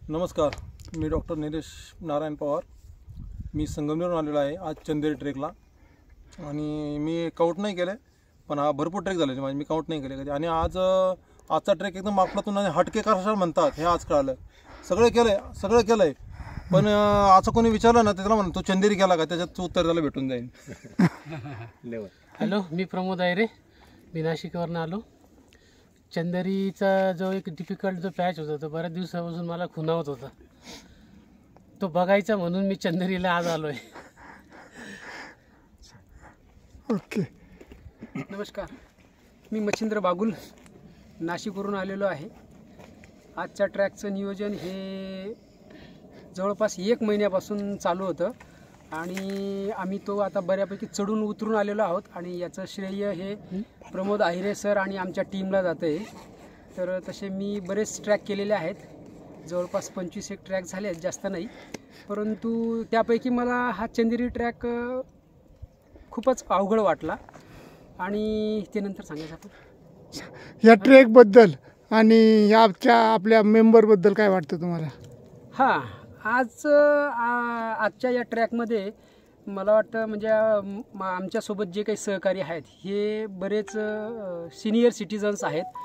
नमस्कार, मी डॉक्टर निलेश नारायण पवार. मी संगमनेरहून आलेलो आहे आज चंदेरी ट्रेकला. आणि मी काउंट नाही केले, पण हा भरपूर ट्रेक झाले माझे, मी काउंट नाही केले कधी. आणि आजचा ट्रेक एकदम आपलातून आणि हटके कशा म्हणतात हे आज कळालं. सगळं केलं आहे, पण असं कोणी विचारलं ना त्याला म्हणतो तू चंदेरी केला का, त्याच्यात उत्तर त्याला भेटून जाईल. हॅलो, मी प्रमोद आयरे, मी नाशिकवरून आलो. चंदेरीचा जो एक डिफिकल्ट जो पॅच होता तो बऱ्याच दिवसापासून मला खुणावत होता, तो बघायचा म्हणून मी चंदेरीला आज आलो आहे. ओके. नमस्कार, मी मच्छिंद्र बागुल नाशिकवरून आलेलो आहे. आजच्या ट्रॅकचं नियोजन हे जवळपास 1 महिन्यापासून चालू होतं आणि आम्ही तो आता बऱ्यापैकी चढून उतरून आलेलो आहोत. आणि याचं श्रेय हे प्रमोद आहिरे सर आणि आमच्या टीमला जातं आहे. तर तसे मी बरेच ट्रॅक केलेले आहेत, जवळपास 25 ट्रॅक झाले आहेत, जास्त नाही. परंतु त्यापैकी मला हा चंदेरी ट्रॅक खूपच अवघड वाटला आणि ते नंतर सांगायचं आपण. या ट्रेकबद्दल आणि आपल्या मेंबरबद्दल काय वाटतं तुम्हाला? हां, आजच्या या ट्रॅकमध्ये मला वाटतं म्हणजे आमच्यासोबत जे काही सहकारी आहेत हे बरेच सिनियर सिटीजन्स आहेत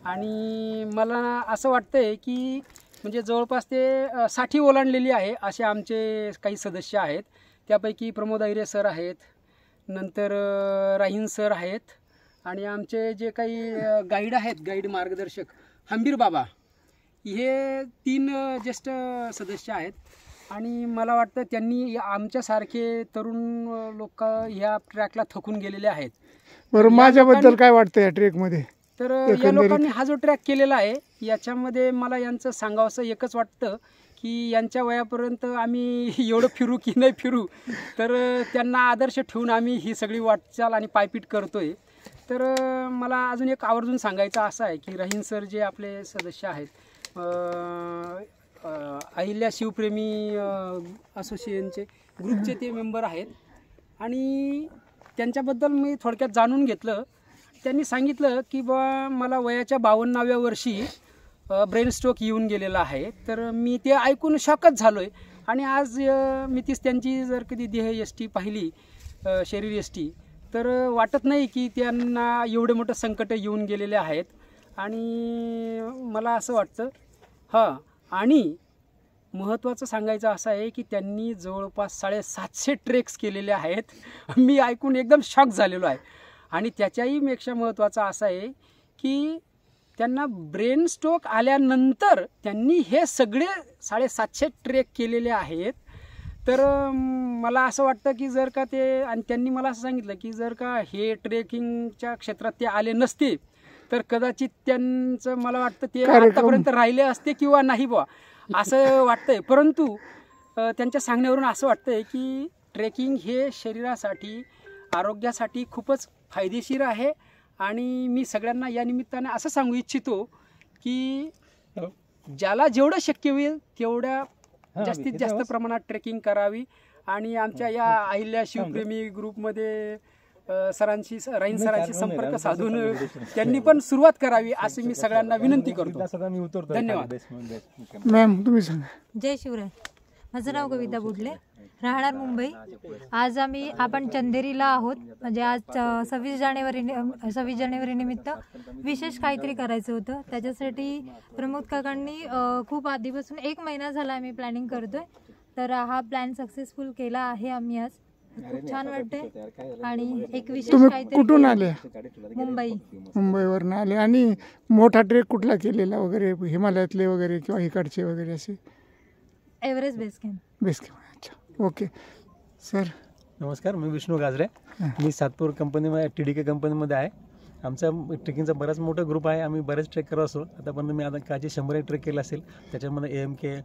आणि मला असं वाटतं आहे की म्हणजे जवळपास ते 60 ओलांडलेली आहे असे आमचे काही सदस्य आहेत. त्यापैकी प्रमोद आहिरे सर आहेत, नंतर राहीन सर आहेत आणि आमचे जे काही गाईड आहेत, गाईड मार्गदर्शक हंबीर बाबा, हे 3 ज्येष्ठ सदस्य आहेत. आणि मला वाटतं त्यांनी आमच्यासारखे तरुण लोक ह्या ट्रॅकला थकून गेलेले आहेत. बरं, माझ्याबद्दल काय वाटतं या ट्रेकमध्ये? तर या लोकांनी हा जो ट्रॅक केलेला आहे याच्यामध्ये मला यांचं सांगावंसं एकच वाटतं की यांच्या वयापर्यंत आम्ही एवढं फिरू की नाही फिरू, तर त्यांना आदर्श ठेवून आम्ही ही सगळी वाटचाल आणि पायपीट करतोय. तर मला अजून एक आवर्जून सांगायचं असं आहे की राहीन सर जे आपले सदस्य आहेत, अहिल्या शिवप्रेमी असोसिएशनचे ग्रुपचे ते मेंबर आहेत. आणि त्यांच्याबद्दल मी थोडक्यात जाणून घेतलं. त्यांनी सांगितलं की बा मला वयाच्या 52व्या वर्षी ब्रेन स्ट्रोक येऊन गेलेला आहे. तर मी ते ऐकून शॉकच झालो आहे. आणि आज मी त्यांची जर कधी देह यष्टी पाहिली, शरीर यष्टी, तर वाटत नाही की त्यांना एवढे मोठं संकट येऊन गेलेले आहेत. आणि मला असं वाटतं आणि महत्त्वाचं सांगायचं असं आहे की त्यांनी जवळपास 750 ट्रेक्स केलेले आहेत. मी ऐकून एकदम शॉक झालेलो आहे. आणि त्याच्याही पेक्षा महत्त्वाचं असं आहे की त्यांना ब्रेन स्ट्रोक आल्यानंतर त्यांनी हे सगळे 750 ट्रेक केलेले आहेत. तर मला असं वाटतं की जर का ते, आणि त्यांनी मला असं सांगितलं की जर का हे ट्रेकिंगच्या क्षेत्रात ते आले नसते तर कदाचित त्यांचं मला वाटतं ते आतापर्यंत राहिले असते किंवा नाही बुवा असं वाटतंय. परंतु त्यांच्या सांगण्यावरून असं वाटतंय की ट्रेकिंग हे शरीरासाठी, आरोग्यासाठी खूपच फायदेशीर आहे. आणि मी सगळ्यांना या निमित्ताने असं सांगू इच्छितो की ज्याला जेवढं शक्य होईल तेवढ्या जास्तीत जास्त प्रमाणात ट्रेकिंग करावी. आणि आमच्या या अहिल्या शिवप्रेमी ग्रुपमध्ये राहीन सरांशी संपर्क साधून त्यांनी पण सुरुवात करावी अशी मी सगळ्यांना विनंती करतो. धन्यवाद. मॅम, तुम्ही सांगा. जय शिवराय. माझं नाव कविता बुडले, राहणार मुंबई. आज आपण चंदेरीला आहोत. म्हणजे आज 26 जानेवारी निमित्त विशेष काहीतरी करायचं होतं. त्याच्यासाठी प्रमोद काकांनी खूप आधीपासून 1 महिना झाला आम्ही प्लॅनिंग करतोय. तर हा प्लॅन सक्सेसफुल केला आहे आम्ही आज. खूप छान वाटतंय. आणि एक विशेष काहीतरी. कुठून आले? मुंबईवरून आले. आणि मोठा ट्रेक कुठला केलेला वगैरे, हिमालयातले वगैरे किंवा इकडचे वगैरे असे? Everest base camp. अच्छा, ओके. सर नमस्कार, मी विष्णू गाजरे. मी सातपूर कंपनीमध्ये TDK कंपनीमध्ये आहे. आमचा ट्रेकिंगचा बराच मोठा ग्रुप आहे. आम्ही बरेच ट्रेक करत असतो. आतापर्यंत मी आता काची 100 ट्रेक केला असेल. त्याच्यामध्ये AMK,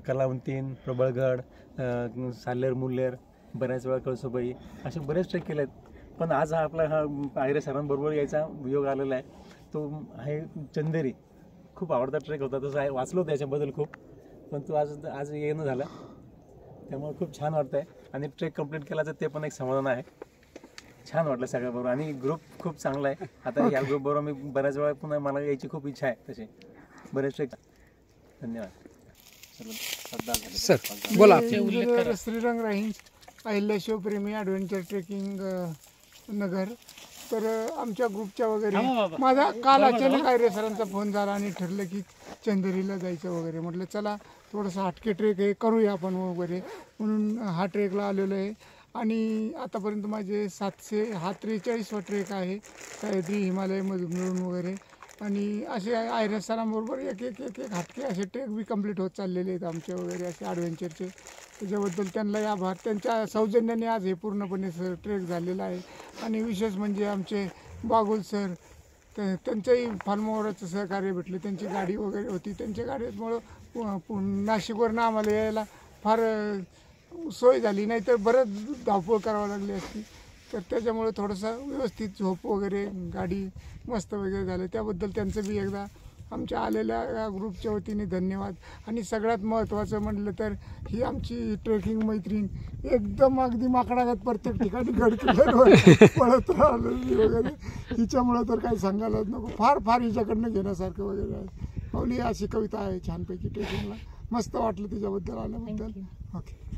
कलावंतीन, प्रबळगड, साल्हेर, मुल्हेर, बऱ्याच वेळा कळसोबाई असे बरेच ट्रेक केले आहेत. पण आज हा आहिरे सरांबरोबर यायचा योग आलेला आहे. तो आहे चंदेरी. खूप आवडता ट्रेक होता. तसं आहे, वाचलो त्याच्याबद्दल खूप, पण तो आज येणं झालं, त्यामुळे खूप छान वाटतं आहे. आणि ट्रेक कंप्लीट केला तर ते पण एक समाधान आहे. छान वाटलं सगळ्याबरोबर. आणि ग्रुप खूप चांगला आहे. आता या ग्रुपबरोबर मी बऱ्याच वेळा पुन्हा मला यायची खूप इच्छा आहे. तसे बरेच ट्रेक. धन्यवाद. सर बोला. इंजिनियर श्रीरंग राहींज, अहिल्याशिव प्रेमी ॲडव्हेंचर ट्रेकिंग नगर. तर आमच्या ग्रुपच्या वगैरे माझा काल अचानक आयरे सरांचा फोन झाला आणि ठरलं की चंदेरीला जायचं वगैरे. म्हटलं चला थोडंसं हटके ट्रेक हे करूया आपण वगैरे, म्हणून हा ट्रेकला आलेलो आहे. आणि आतापर्यंत माझे 743वा ट्रेक आहे सह्याद्री हिमालयमधून मिळून वगैरे. आणि असे आयरे सरांबरोबर एक एक एक एक हटके असे ट्रेक बी कंप्लीट होत चाललेले आहेत आमचे वगैरे असे ॲडव्हेंचरचे. त्याच्याबद्दल त्यांना आभार. त्यांच्या सौजन्याने आज हे पूर्णपणे ट्रेक झालेलं आहे. आणि विशेष म्हणजे आमचे बागुल सर, त्यांच्याही फार्मवरचं सहकार्य भेटलं. त्यांची गाडी वगैरे होती, त्यांच्या गाडीमुळं नाशिकवरनं आम्हाला यायला फार सोय झाली, नाही तर बरंच धावपळ करावं लागली असती. तर त्याच्यामुळे थोडंसं व्यवस्थित झोप वगैरे, गाडी मस्त वगैरे झालं. त्याबद्दल त्यांचं बी एकदा आमच्या आलेल्या ग्रुपच्या वतीने धन्यवाद. आणि सगळ्यात महत्त्वाचं म्हटलं तर ही आमची ट्रेकिंग मैत्रीण एकदम अगदी माकडागत प्रत्येक ठिकाणी गडकिल्ल्यावर पळत राहिली वगैरे. हिच्यामुळं तर काही सांगायलाच नको. फार फार हिच्याकडनं घेण्यासारखं वगैरे आहे. पावली अशी कविता आहे छानपैकी ट्रेकिंगला. मस्त वाटलं तिच्याबद्दल आल्याबद्दल. ओके.